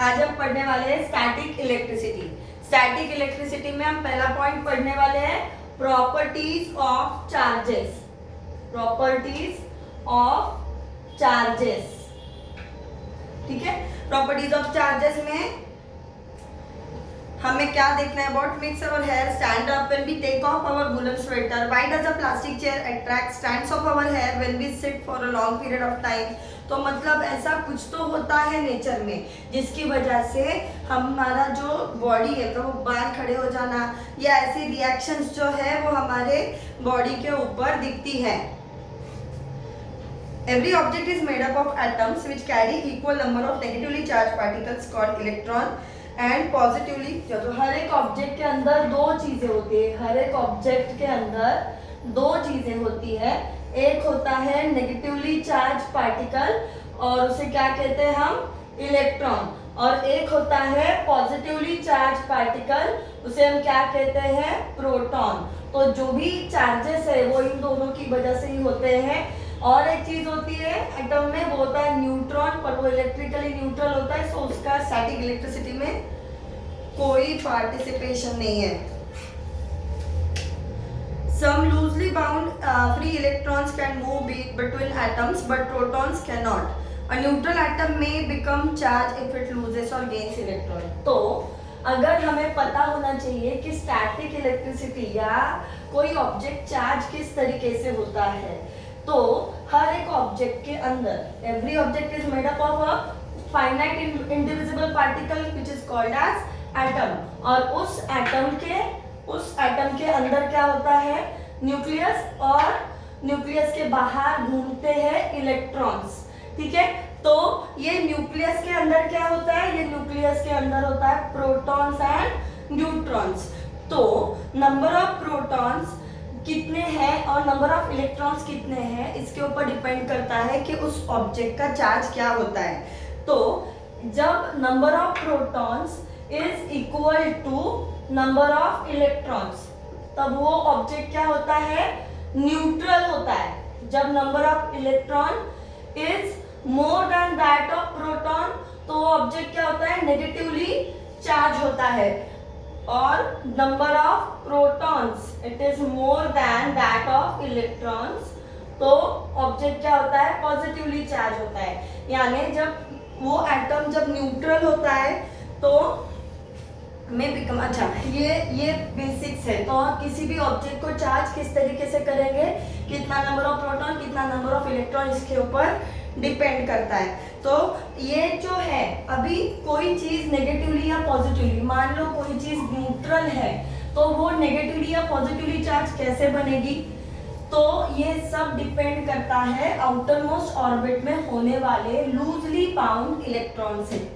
आज हम पढ़ने वाले हैं स्टैटिक इलेक्ट्रिसिटी। स्टैटिक इलेक्ट्रिसिटी में हम पहला पॉइंट पढ़ने वाले हैं properties of charges. Properties of charges, ठीक है। प्रॉपर्टीज ऑफ चार्जेस में हमें क्या देखना है? About makes our hair stand up when we take off our woollen sweater. Why does a plastic chair attract stands of our hair when we sit for a long period of time. तो मतलब ऐसा कुछ तो होता है nature में जिसकी वजह से हमारा जो बॉडी है तो वो बाल खड़े हो जाना या ऐसी रिएक्शंस जो है वो हमारे बॉडी के ऊपर दिखती है। Every object is made up of atoms which carry equal number of negatively charged particles called electron and positively। तो हर एक ऑब्जेक्ट के अंदर दो चीजें होती है। हर एक ऑब्जेक्ट के अंदर दो चीजें होती है। एक होता है नेगेटिवली चार्ज पार्टिकल और उसे क्या कहते हैं हम? इलेक्ट्रॉन। और एक होता है पॉजिटिवली चार्ज पार्टिकल, उसे हम क्या कहते हैं? प्रोटॉन। तो जो भी चार्जेस है वो इन दोनों की वजह से ही होते हैं। और एक चीज होती है एटम में, वो होता है न्यूट्रॉन, पर वो इलेक्ट्रिकली न्यूट्रल होता है, सो उसका स्टैटिक इलेक्ट्रिसिटी में कोई पार्टिसिपेशन नहीं है। Some loosely bound free electrons can move between atoms, but protons cannot. A neutral atom may become charged if it loses or gains electron. तो अगर हमें पता होना चाहिए कि स्टैटिक इलेक्ट्रिसिटी या कोई ऑब्जेक्ट चार्ज किस तरीके से होता है, तो हर एक ऑब्जेक्ट के अंदर every object is made up of a finite indivisible particle which is called as atom. और उस एटम के अंदर क्या होता है? न्यूक्लियस, और न्यूक्लियस के बाहर घूमते हैं इलेक्ट्रॉन्स, ठीक है। तो ये न्यूक्लियस के अंदर क्या होता है? ये न्यूक्लियस के अंदर होता है प्रोटॉन्स एंड न्यूट्रॉन्स। तो नंबर ऑफ प्रोटॉन्स कितने हैं और नंबर ऑफ इलेक्ट्रॉन्स कितने हैं, इसके ऊपर डिपेंड करता है कि उस ऑब्जेक्ट का चार्ज क्या होता है। तो जब number of protons is equal to number of electrons, तब वो ऑब्जेक्ट क्या होता है? न्यूट्रल होता है। जब number of electron is more than that of proton, तो ऑब्जेक्ट क्या होता है? नेगेटिवली चार्ज होता है। और number of protons it is more than that of electrons, तो ऑब्जेक्ट क्या होता है? पॉजिटिवली चार्ज होता है। यानी जब वो एटम जब न्यूट्रल होता है तो में बिकम, अच्छा ये बेसिक्स है। तो किसी भी ऑब्जेक्ट को चार्ज किस तरीके से करेंगे, कितना नंबर ऑफ प्रोटॉन कितना नंबर ऑफ इलेक्ट्रॉन, इसके ऊपर डिपेंड करता है। तो ये जो है, अभी कोई चीज नेगेटिवली या पॉजिटिवली, मान लो कोई चीज न्यूट्रल है तो वो नेगेटिवली या पॉजिटिवली चार्ज कैसे बनेगी? तो ये सब डिपेंड करता है आउटर मोस्ट ऑर्बिट में होने वाले लूजली बाउंड इलेक्ट्रॉन से।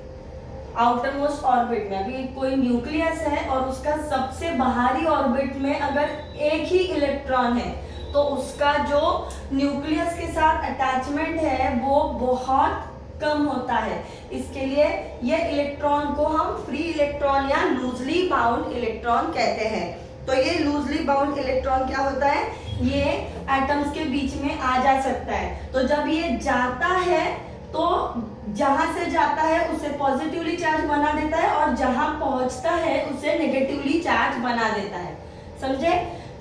आउटर मोस्ट ऑर्बिट में अभी कोई न्यूक्लियस है और उसका सबसे बाहरी ऑर्बिट में अगर एक ही इलेक्ट्रॉन है तो उसका जो न्यूक्लियस के साथ अटैचमेंट है वो बहुत कम होता है। इसके लिए ये इलेक्ट्रॉन को हम फ्री इलेक्ट्रॉन या लूजली बाउंड इलेक्ट्रॉन कहते हैं। तो ये लूजली बाउंड इलेक्ट्रॉन क्या होता है? ये एटम्स के बीच में आ जा सकता है। तो जब ये जाता है तो जहां से जाता है उसे पॉजिटिवली चार्ज बना देता है और जहां पहुंचता है उसे नेगेटिवली चार्ज बना देता है। समझे?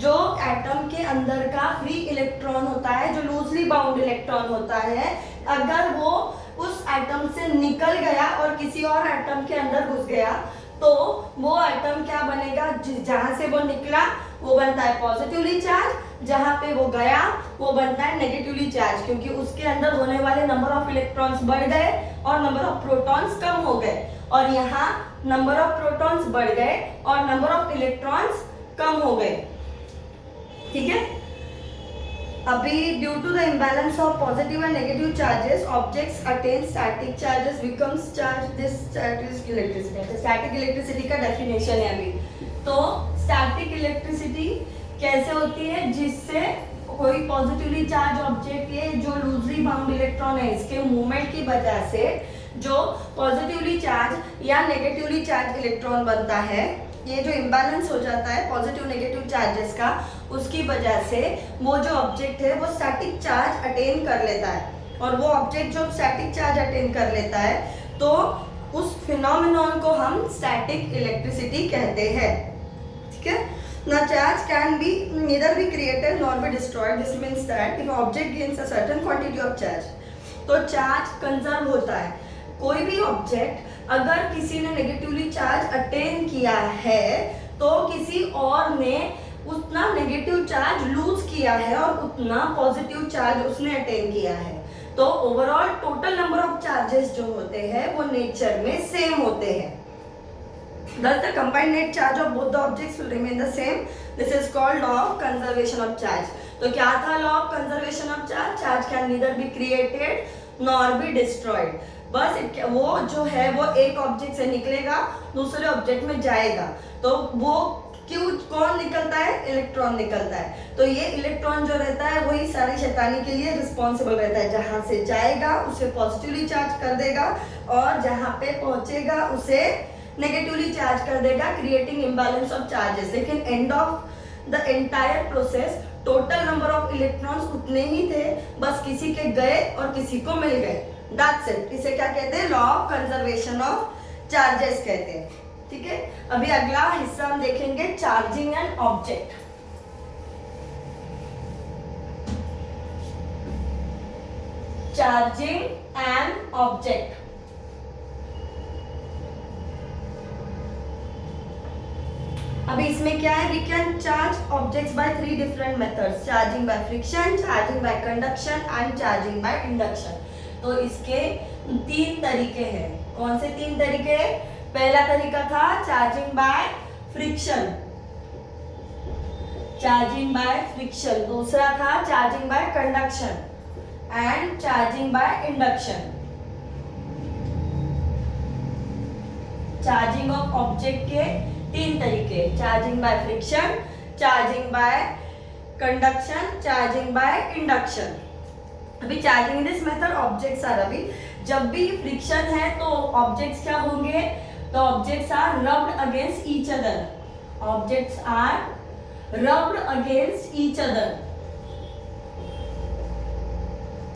जो एटम के अंदर का फ्री इलेक्ट्रॉन होता है, जो लूजली बाउंड इलेक्ट्रॉन होता है, अगर वो उस एटम से निकल गया और किसी और एटम के अंदर घुस गया तो वो एटम क्या बनेगा? जहां से वो निकला वो बनता है पॉजिटिवली चार्ज, जहां पे वो गया वो बनता है नेगेटिवली चार्ज, क्योंकि उसके अंदर होने वाले नंबर ऑफ इलेक्ट्रॉन्स बढ़ गए और नंबर ऑफ प्रोटॉन्स कम हो गए। और यहाँ नंबर ऑफ प्रोटॉन्स बढ़ गए और नंबर ऑफ इलेक्ट्रॉन्स कम हो गए, ठीक है। अभी due to the imbalance of positive and negative charges objects attain static charges becomes charge, this static electricity. Static electricity का डेफिनेशन है अभी। तो स्टैटिक इलेक्ट्रिसिटी कैसे होती है? जिससे कोई पॉजिटिवली चार्ज ऑब्जेक्ट, ये जो लूजली बाउंड इलेक्ट्रॉन है, इसके मूवमेंट की वजह से जो पॉजिटिवली चार्ज या नेगेटिवली चार्ज इलेक्ट्रॉन बनता है, ये जो इम्बैलेंस हो जाता है पॉजिटिव नेगेटिव चार्जेस का, उसकी वजह से वो जो ऑब्जेक्ट है वो स्टैटिक चार्ज अटेन कर लेता है। और वो ऑब्जेक्ट जो स्टैटिक चार्ज अटेन कर लेता है तो उस फिनोमेनॉन को हम स्टैटिक इलेक्ट्रिसिटी कहते हैं, ठीक है ना। Charge can be neither be created nor be destroyed, this means that if object gains a certain quantity of charge, तो चार्ज कंजर्व होता है। कोई भी ऑब्जेक्ट अगर किसी ने नेगेटिवली चार्ज अटेन किया है तो किसी और ने उतना नेगेटिव चार्ज लूज किया है और उतना पॉजिटिव चार्ज उसने अटेन किया है। तो overall total number of charges जो होते हैं वो नेचर में सेम होते हैं। Thus the combined net charge of both the objects will remain the same. This is called law of conservation of charge. तो क्या था law of conservation of charge? Charge can neither be created nor be destroyed. बस वो जो है वो एक object से निकलेगा दूसरे ऑब्जेक्ट में जाएगा, तो वो क्यों कौन निकलता है? इलेक्ट्रॉन निकलता है। तो ये इलेक्ट्रॉन जो रहता है वही सारी शैतानी के लिए रिस्पॉन्सिबल रहता है। जहां से जाएगा उसे पॉजिटिवली चार्ज कर देगा और जहां पे पहुंचेगा उसे नेगेटिवली चार्ज कर देगा, क्रिएटिंग इम्बैलेंस ऑफ चार्जेस। लेकिन end of the entire process total number of electrons उतने ही थे, बस किसी के गए और किसी को मिल गए, दैट्स इट। इसे क्या कहते हैं? Law of conservation of charges कहते हैं, ठीक है। अभी अगला हिस्सा हम देखेंगे charging an object. Charging an object, अभी इसमें क्या है? We can charge objects by 3 different methods, charging by friction, charging by conduction and charging by induction. तो इसके 3 तरीके हैं। कौन से 3 तरीके? पहला तरीका था charging by friction, charging by friction. दूसरा था charging by conduction and charging by induction. Charging of object के 3 तरीके, charging by friction, charging by conduction, charging by induction. अभी charging in this method objects are, अभी जब भी friction है तो ऑब्जेक्ट्स क्या होंगे? तो objects are rubbed against each other, objects are rubbed against each other.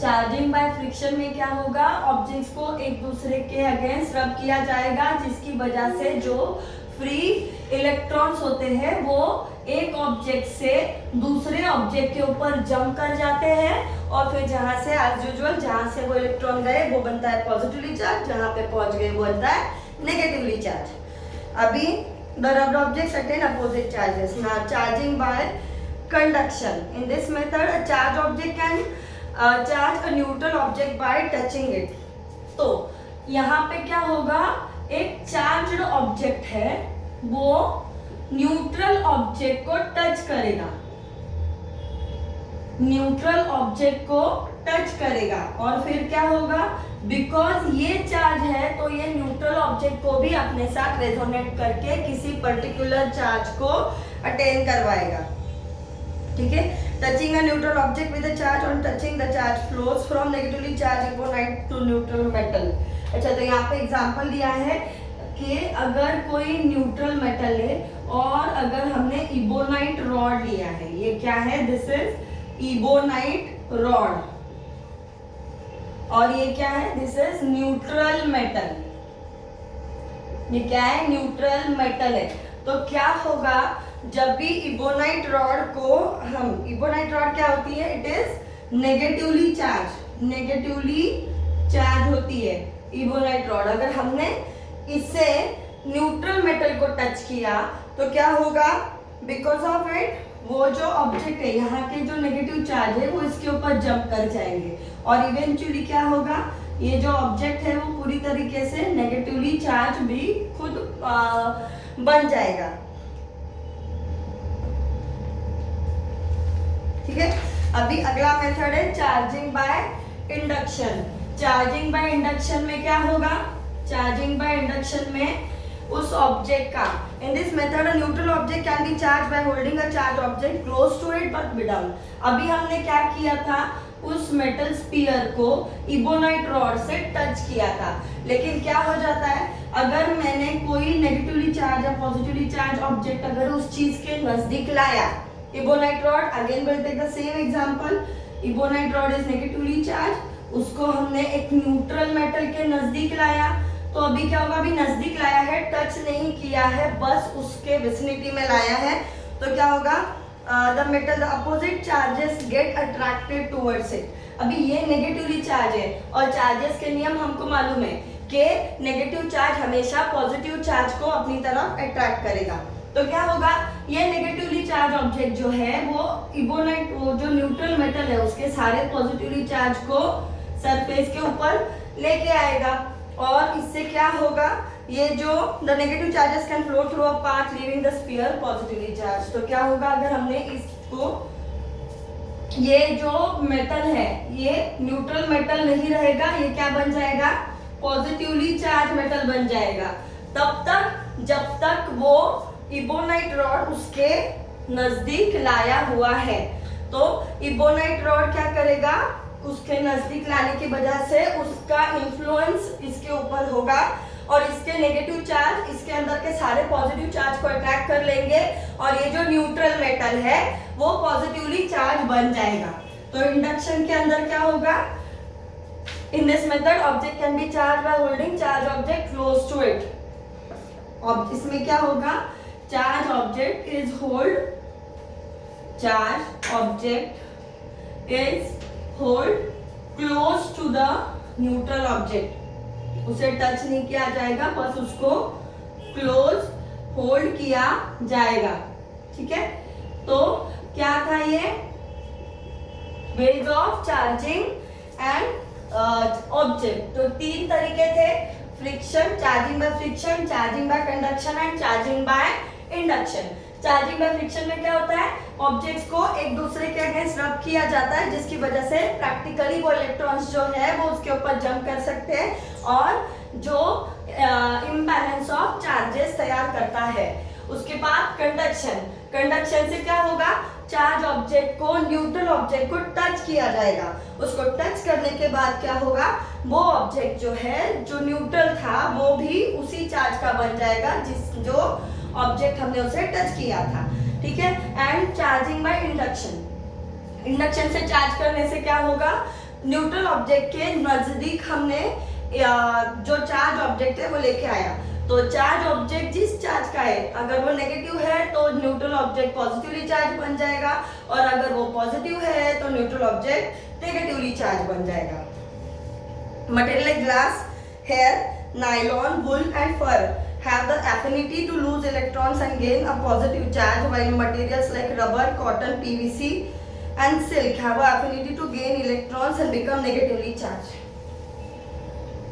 Charging by friction में क्या होगा? ऑब्जेक्ट्स को एक दूसरे के अगेंस्ट रब किया जाएगा, जिसकी वजह से जो फ्री इलेक्ट्रॉन्स होते हैं वो एक ऑब्जेक्ट से दूसरे ऑब्जेक्ट के ऊपर जंप कर जाते हैं और फिर जहां से एज यूजुअल जहां से वो इलेक्ट्रॉन गए वो बनता है पॉजिटिवली चार्ज, जहां पे पहुंच गए वो बनता है नेगेटिवली चार्ज। अभी the rubbed objects attain opposite charges. Now charging by conduction, in this method a charge object can charge a neutral object by touching it. तो यहाँ पे क्या होगा? एक चार्ज्ड ऑब्जेक्ट है वो न्यूट्रल ऑब्जेक्ट को टच करेगा, न्यूट्रल ऑब्जेक्ट को टच करेगा और फिर क्या होगा? बिकॉज ये चार्ज है तो ये न्यूट्रल ऑब्जेक्ट को भी अपने साथ रेजोनेट करके किसी पर्टिकुलर चार्ज को अटेन करवाएगा, ठीक है। Touching a neutral object with a charge, on touching the charge flows from negatively charge ebonite to neutral metal. अच्छा, तो यहाँ पे एग्जांपल दिया है कि अगर कोई न्यूट्रल मेटल है और अगर हमने इबोनाइट रॉड लिया है, ये क्या है? दिस इज इबोनाइट रॉड, और ये क्या है? This is neutral metal. ये क्या है? न्यूट्रल मेटल है। तो क्या होगा जब भी इबोनाइट रॉड को हम, इबोनाइट रॉड क्या होती है? It is negatively charge, negatively charge होती है इबोनाइट रॉड। अगर हमने इससे न्यूट्रल मेटल को टच किया तो क्या होगा? बिकॉज ऑफ इट वो जो ऑब्जेक्ट है यहाँ के जो नेगेटिव चार्ज है वो इसके ऊपर जंप कर जाएंगे और इवेंचुअली क्या होगा? ये जो ऑब्जेक्ट है वो पूरी तरीके से नेगेटिवली चार्ज भी खुद बन जाएगा, ठीक है। अभी अगला मेथड है charging by induction. Charging by induction में क्या होगा? चार्जिंग बाय इंडक्शन में उस ऑब्जेक्ट का, in this method a neutral object can be charge by holding a charge object close to it but without. अभी हमने क्या किया था? उस मेटल स्फीयर को इबोनाइट रॉड से टच किया था, लेकिन क्या हो जाता है? अगर मैंने कोई नेगेटिवली चार्ज या पॉजिटिवली चार्ज ऑब्जेक्ट अगर उस चीज के नजदीक लाया, ebonite rod, again will take the same example, ebonite rod is negatively charge, उसको हमने एक न्यूट्रल मेटल के नजदीक लाया तो अभी क्या होगा, अभी नजदीक लाया है, टच नहीं किया है, बस उसके विसिनिटी में लाया है, तो क्या होगा, the metal the opposite charges get attracted towards it. अभी ये नेगेटिवली चार्ज है और चार्जेस के नियम हमको मालूम है कि नेगेटिव चार्ज हमेशा पॉजिटिव चार्ज को अपनी तरफ अट्रैक्ट करेगा। तो क्या होगा, ये नेगेटिवली चार्ज ऑब्जेक्ट जो है वो इबोनाइट, वो जो न्यूट्रल मेटल है उसके सारे पॉजिटिवली चार्ज को सरफेस के ऊपर लेके आएगा और इससे क्या होगा, ये जो the negative charges can flow through a part leaving the sphere positively charge. तो क्या होगा, अगर हमने इसको, ये जो मेटल है ये न्यूट्रल मेटल नहीं रहेगा, ये क्या बन जाएगा, पॉजिटिवली चार्ज मेटल बन जाएगा, तब तक जब तक वो इबोनाइट रॉड उसके नजदीक लाया हुआ है। तो इबोनाइट रॉड क्या करेगा, उसके नजदीक लाने की वजह से उसका इन्फ्लुएंस इसके ऊपर होगा और इसके नेगेटिव चार्ज इसके अंदर के सारे पॉजिटिव चार्ज को अट्रैक्ट कर लेंगे और ये जो न्यूट्रल मेटल है वो पॉजिटिवली चार्ज बन जाएगा। तो इंडक्शन के अंदर क्या होगा, in this method object can be charge by holding charge object close to it. और इसमें क्या होगा, charge object is hold, charge object is hold close to the neutral object, उसे टच नहीं किया जाएगा, बस उसको क्लोज होल्ड किया जाएगा। ठीक है, तो क्या था ये, ways of charging and object. तो तीन तरीके थे, friction, charging by friction, charging by conduction and charging by induction. Charging by friction में क्या होता है, ऑब्जेक्ट्स को एक दूसरे के अगेंस्ट रब किया जाता है जिसकी वजह से प्रैक्टिकली वो इलेक्ट्रॉन्स जो है वो उसके ऊपर जंप कर सकते हैं और जो इम्बैलेंस ऑफ चार्जेस तैयार करता है। उसके बाद कंडक्शन, कंडक्शन से क्या होगा, चार्ज ऑब्जेक्ट को न्यूट्रल ऑब्जेक्ट को टच किया जाएगा, उसको टच करने के बाद क्या होगा, वो ऑब्जेक्ट जो है जो न्यूट्रल था वो भी उसी चार्ज का बन जाएगा जिस जो ऑब्जेक्ट हमने उसे टच किया था। ठीक है, and charging by induction, induction से चार्ज करने से क्या होगा, न्यूट्रल ऑब्जेक्ट के नजदीक हमने जो चार्ज ऑब्जेक्ट है वो लेके आया, तो चार्ज ऑब्जेक्ट जिस चार्ज का है अगर वो नेगेटिव है तो न्यूट्रल ऑब्जेक्ट पॉजिटिवली चार्ज बन जाएगा और अगर वो पॉजिटिव है तो न्यूट्रल ऑब्जेक्ट नेगेटिवली चार्ज बन जाएगा। Material like glass, hair, nylon, wool and fur have the affinity to lose electrons and gain a positive charge, while materials like rubber, cotton, PVC and silk have a affinity to gain electrons and become negatively charged.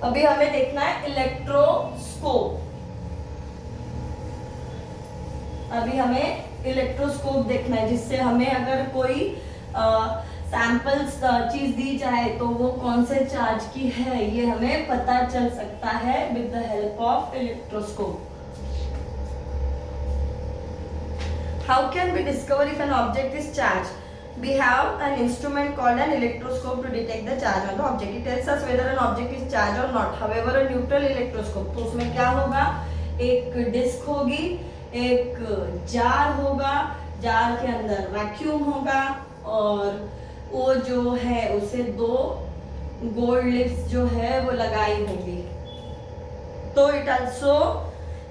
अभी हमें देखना है electroscope. अभी हमें electroscope देखना है जिससे हमें अगर कोई सैंपल्स चीज दी जाए तो वो कौन से चार्ज की है ये हमें पता चल सकता है with the help of electroscope. How can we discover if an object is charge? We have an instrument called an electroscope to detect the charge on the object. It tells us whether an object is charged or not. However, a neutral electroscope, तो उसमें क्या होगा, एक disc होगी, एक jar होगा, jar के अंदर वैक्यूम होगा और वो जो है उसे दो गोल्ड लिप्स जो है वो लगाई होगी। तो it also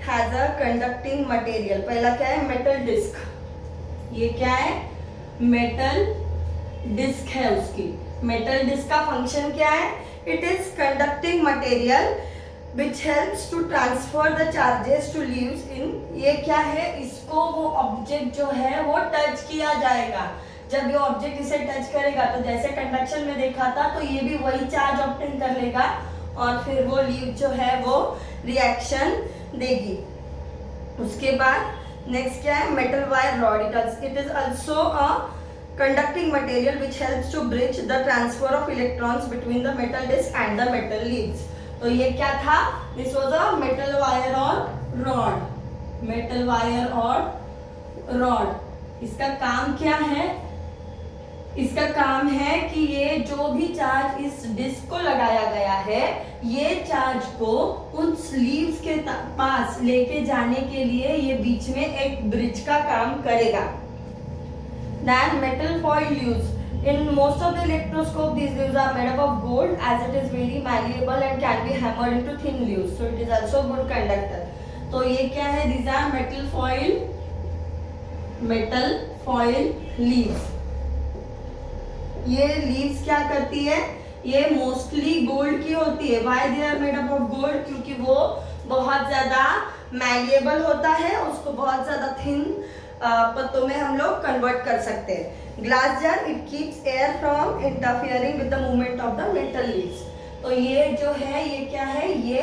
has a conducting material. पहला क्या है, मेटल डिस्क, ये क्या है, मेटल डिस्क है उसकी। मेटल डिस्क का फंक्शन क्या है, it is conducting material which helps to transfer the charges to leaves in. ये क्या है, इसको वो ऑब्जेक्ट जो है वो टच किया जाएगा। जब ये ऑब्जेक्ट इसे टच करेगा तो जैसे कंडक्शन में देखा था तो ये भी वही चार्ज ऑब्टेन कर लेगा और फिर वो लीव जो है वो रिएक्शन देगी। उसके बाद नेक्स्ट क्या है, metal wire rod. It is also a conducting material which helps to bridge the transfer of electrons between the metal disc and the metal leaves. तो ये क्या था, this was a metal wire और rod. Metal wire और rod, इसका काम क्या है, इसका काम है कि ये जो भी चार्ज इस डिस्क को लगाया गया है ये चार्ज को उन लीव्स के पास लेके जाने के लिए ये बीच में एक ब्रिज का काम करेगा। Then metal foil leaves. In most of the electroscope, these leaves are made up of gold as it is very malleable and can be hammered into thin leaves. So it is also good conductor. तो ये क्या है? These are metal foil leaves. ये leaves क्या करती है? ये mostly gold की होती है. Why they are made up of gold? क्योंकि वो बहुत ज़्यादा मैलिएबल होता है, उसको बहुत ज़्यादा थिन पत्तों में हम लोग कन्वर्ट कर सकते हैं. Glass jar, it keeps air from interfering with the movement of the metal leaves. तो ये जो है ये क्या है? ये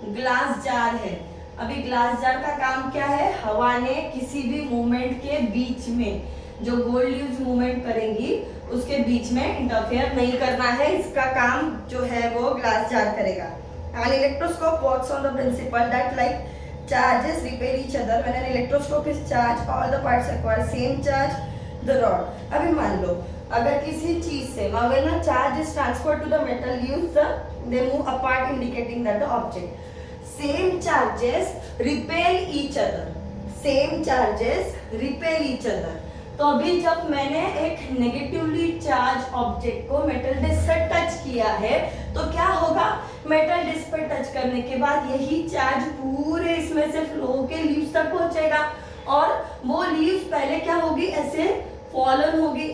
ग्लास जार है. अभी ग्लास जार का काम क्या है? हवा ने किसी भी मूवमेंट के बीच में जो गोल्ड लीव्स मूवमेंट करेंगी उसके बीच में इंटरफेयर नहीं करना है. इसका काम जो है वो ग्लास जार करेगा. An electroscope works on the principle that like charges repel each other. When an electroscope is charged, all the parts acquire same charge. The rod. अभी मान लो अगर किसी चीज से when a charge is transferred to the metal leaves, they move apart, indicating that the object. Same charges repel each other. Same charges repel each other. तो अभी जब मैंने एक नेगेटिवली चार्ज ऑब्जेक्ट को मेटल डिस्क से touch किया है तो क्या होगा? मेटल डिस्क पर टच करने के बाद यही चार्ज पूरे इसमें से फ्लो होके लीव्स तक पहुंचेगा और वो लीव्स पहले क्या होगी? ऐसे फॉलन होगी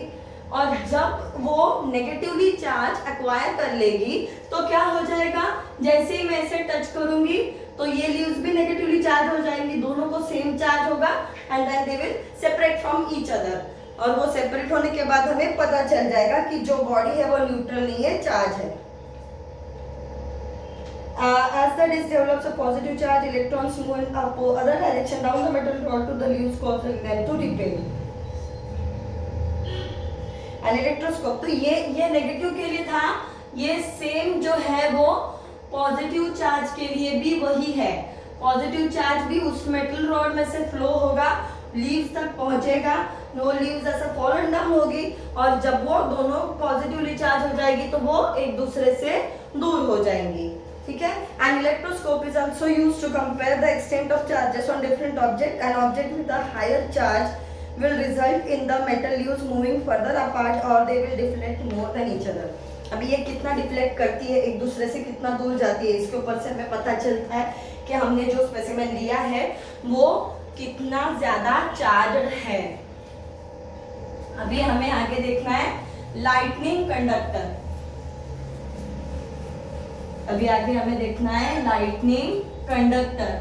और जब वो नेगेटिवली चार्ज एक्वायर कर लेगी तो क्या हो जाएगा? जैसे ही मैं इसे टच करूंगी तो ये लीव्स भी नेगेटिवली चार्ज हो जाएंगी, दोनों को सेम चार्ज होगा and then they will separate from each other. और वो सेपरेट होने के बाद हमें पता चल जाएगा कि जो बॉडी है वो न्यूट्रल नहीं है, चार्ज है. As the disk develops a positive charge, electrons move in other direction down the metal rod to the leaves, causing them to repel. An electroscope. तो ये नेगेटिव के लिए था, ये सेम जो है वो पॉजिटिव चार्ज के लिए भी वही है. पॉजिटिव चार्ज भी उस मेटल रॉड में से फ्लो होगा, लीव्स तक पहुंचेगा, वो लीव्स ऐसे फॉलन डाउन होगी और जब वो दोनों पॉजिटिवली चार्ज हो जाएगी तो वो एक दूसरे से दूर हो जाएंगी. ठीक है. An electroscope is also used to compare the extent of charges on different objects. An object with a higher charge will result in the metal leaves moving further apart or they will deflect more than each other. अभी ये कितना deflect करती है, एक दूसरे से कितना दूर जाती है, इसके ऊपर से हमें पता चलता है कि हमने जो स्पेसिमेन लिया है वो कितना ज्यादा चार्ज्ड है. अभी हमें आगे देखना है लाइटनिंग कंडक्टर. अभी आगे हमें देखना है लाइटनिंग कंडक्टर.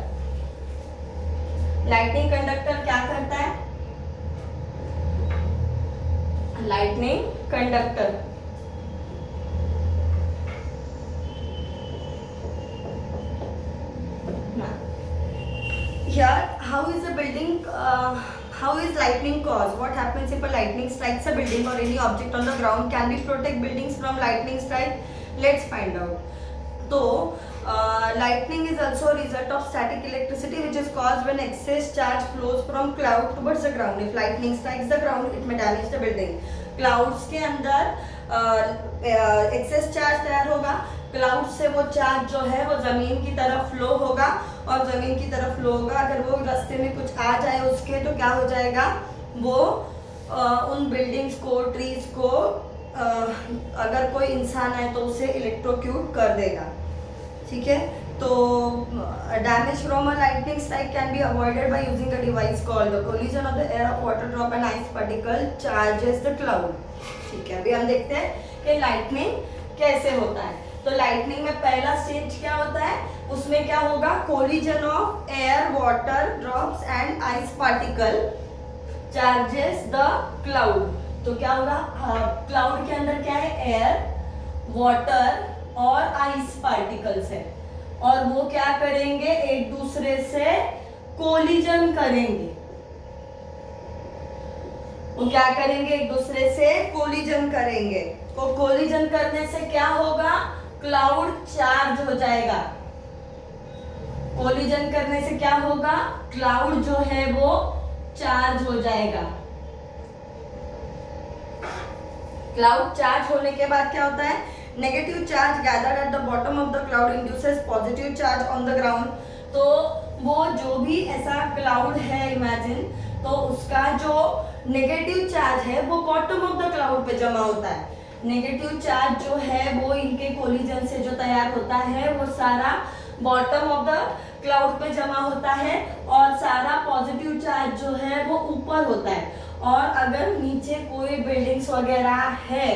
लाइटनिंग कंडक्टर क्या करता है? Lightning conductor here how is a building how is lightning caused? What happens if a lightning strikes a building or any object on the ground? Can we protect buildings from lightning strike? Let's find out. So lightning is also a result of static electricity which is caused when excess charge flows from cloud towards the ground. If lightning strikes the ground, it may damage the building. Clouds के अंदर excess charge तैयार होगा, cloud से वो charge जो है वो जमीन की तरफ फ्लो होगा और जमीन की तरफ फ्लो होगा. अगर वो रास्ते में कुछ आ जाए उसके तो क्या हो जाएगा? वो उन बिल्डिंग्स को, ट्रीज को, अगर कोई इंसान आए तो उसे इलेक्ट्रोक्यूट कर देगा. ठीक है. तो damage from a lightning strike can be avoided by using a device called the collision of the air of water drop and ice particle charges the cloud. ठीक है. अभी हम देखते हैं कि लाइटनिंग कैसे होता है. तो लाइटनिंग में पहला स्टेज क्या होता है? उसमें क्या होगा? Collision of air, water drops and ice particle charges the cloud. तो क्या होगा? क्लाउड के अंदर क्या है? एयर, वाटर और आइस पार्टिकल्स है और वो क्या करेंगे? एक दूसरे से कोलिजन करेंगे. वो क्या करेंगे? एक दूसरे से कोलिजन करेंगे. तो कोलिजन करने से क्या होगा? क्लाउड चार्ज हो जाएगा. कोलिजन करने से क्या होगा? क्लाउड जो है वो चार्ज हो जाएगा. क्लाउड चार्ज होने के बाद क्या होता है? Negative charge gathered at the bottom of the cloud induces positive charge on the ground. तो वो जो भी ऐसा क्लाउड है इमेजिन, तो उसका जो नेगेटिव चार्ज है वो बॉटम ऑफ द क्लाउड पे जमा होता है। नेगेटिव चार्ज जो है वो इनके कोलिजन से जो तैयार होता है वो सारा बॉटम ऑफ द क्लाउड पे जमा होता है, और सारा पॉजिटिव चार्ज जो है वो ऊपर होता है। और अगर नीचे कोई बिल्डिंग्स वगैरह है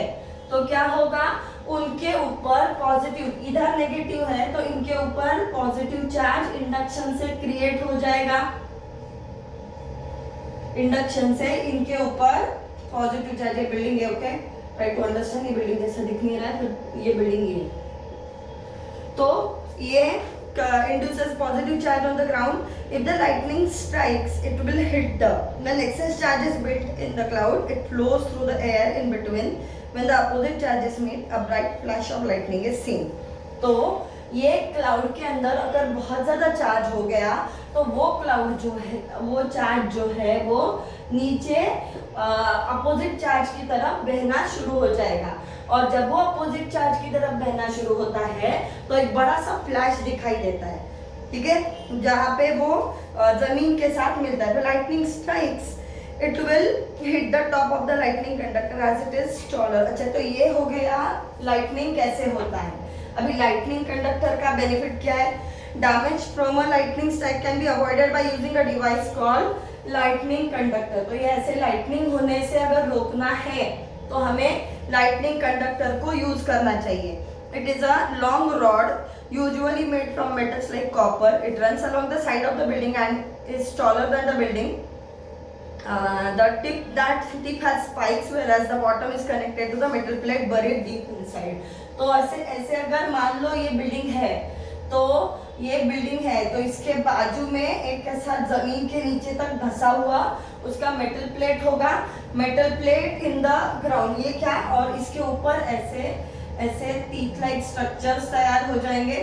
तो क्या होगा, उनके ऊपर पॉजिटिव, इधर नेगेटिव है तो इनके ऊपर पॉजिटिव चार्ज इंडक्शन से क्रिएट हो जाएगा। इंडक्शन से इनके ऊपर पॉजिटिव चार्ज, ये बिल्डिंग है, ओके ट्राई टू अंडरस्टैंड। ये बिल्डिंग जैसा दिख नहीं रहा है तो ये बिल्डिंग ही है, तो ये induces positive charge on the ground. If the lightning strikes, it will hit the, when excess charge is built in the cloud, it flows through the air in between. When the opposite charges meet, a bright flash of lightning is seen. तो ये cloud के अंदर अगर बहुत ज़्यादा charge हो गया तो वो क्लाउड जो है, वो चार्ज जो है वो नीचे अपोजिट चार्ज की तरफ बहना शुरू हो जाएगा। और जब वो अपोजिट चार्ज की तरफ बहना शुरू होता है तो एक बड़ा सा फ्लैश दिखाई देता है, ठीक है, जहाँ पे वो जमीन के साथ मिलता है। तो lightning strikes, it will hit the top of the lightning conductor as it is taller. अच्छा, तो ये हो गया लाइटनिंग कैसे होता है। अभी लाइटनिंग कंडक्टर का बेनिफिट क्या है, damage from a lightning strike can be avoided by using a device called lightning conductor. तो ये ऐसे लाइटनिंग होने से अगर रोकना है तो हमें लाइटनिंग कंडक्टर को यूज करना चाहिए। It is a long rod usually made from metals like copper. It runs along the side of the building and is taller than the building. The tip has spikes whereas the bottom is connected to the metal plate buried deep inside. तो ऐसे अगर मान लो ये building है, तो ये building है तो इसके बाजू में एक ऐसा जमीन के नीचे तक धंसा हुआ उसका मेटल प्लेट होगा, metal plate in the ground, ये क्या, और इसके ऊपर ऐसे ऐसे टीथ लाइक स्ट्रक्चर्स तैयार हो जाएंगे।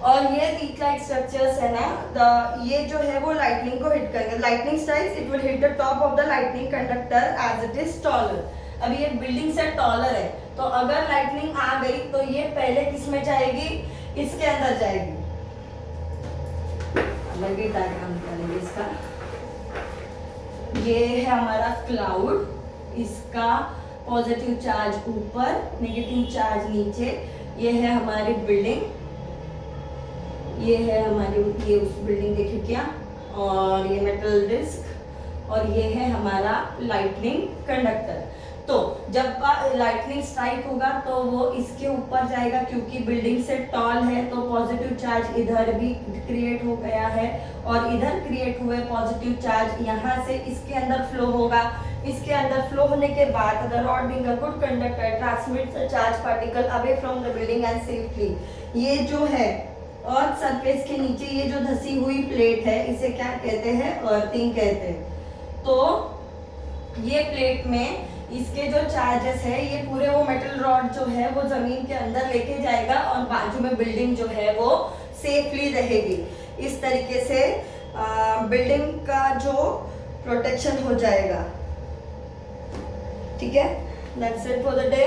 और ये टीथ लाइक स्ट्रक्चर्स है ना, ये जो है वो लाइटनिंग को हिट करेंगे। Lightning strikes, it will hit the top of the lightning conductor as it is taller. अभी ये बिल्डिंग से टॉलर है तो अगर लाइटनिंग आ गई तो ये पहले किस में जाएगी, इसके अंदर जाएगी। अलग ही डायग्राम करेंगे इसका। ये है हमारा क्लाउड, इसका पॉजिटिव चार्ज ऊपर, नेगेटिव चार्ज नीचे। ये है हमारी बिल्डिंग, ये है हमारी, ये उस बिल्डिंग की खिड़कियाँ, और ये मेटल डिस्क, और ये है हमारा लाइटनिंग कंडक्टर। तो जब लाइटनिंग स्ट्राइक होगा तो वो इसके ऊपर जाएगा, क्योंकि बिल्डिंग से टॉल है तो पॉजिटिव चार्ज इधर भी क्रिएट हो गया है, और इधर क्रिएट हुए पॉजिटिव चार्ज यहाँ से इसके अंदर फ्लो होगा। इसके अंदर फ्लो होने के बाद the rod being a good conductor transmits the charge particle away from the building and safely. ये जो है अर्थ सरफेस के नीचे ये जो धसी हुई प्लेट है, इसे क्या कहते हैं, अर्थिंग कहते हैं। तो ये प्लेट में इसके जो चार्जेस है ये पूरे वो मेटल रॉड जो है वो जमीन के अंदर लेके जाएगा, और बाजू में बिल्डिंग जो है वो सेफली रहेगी। इस तरीके से बिल्डिंग का जो प्रोटेक्शन हो जाएगा, ठीक है। That's it for the day.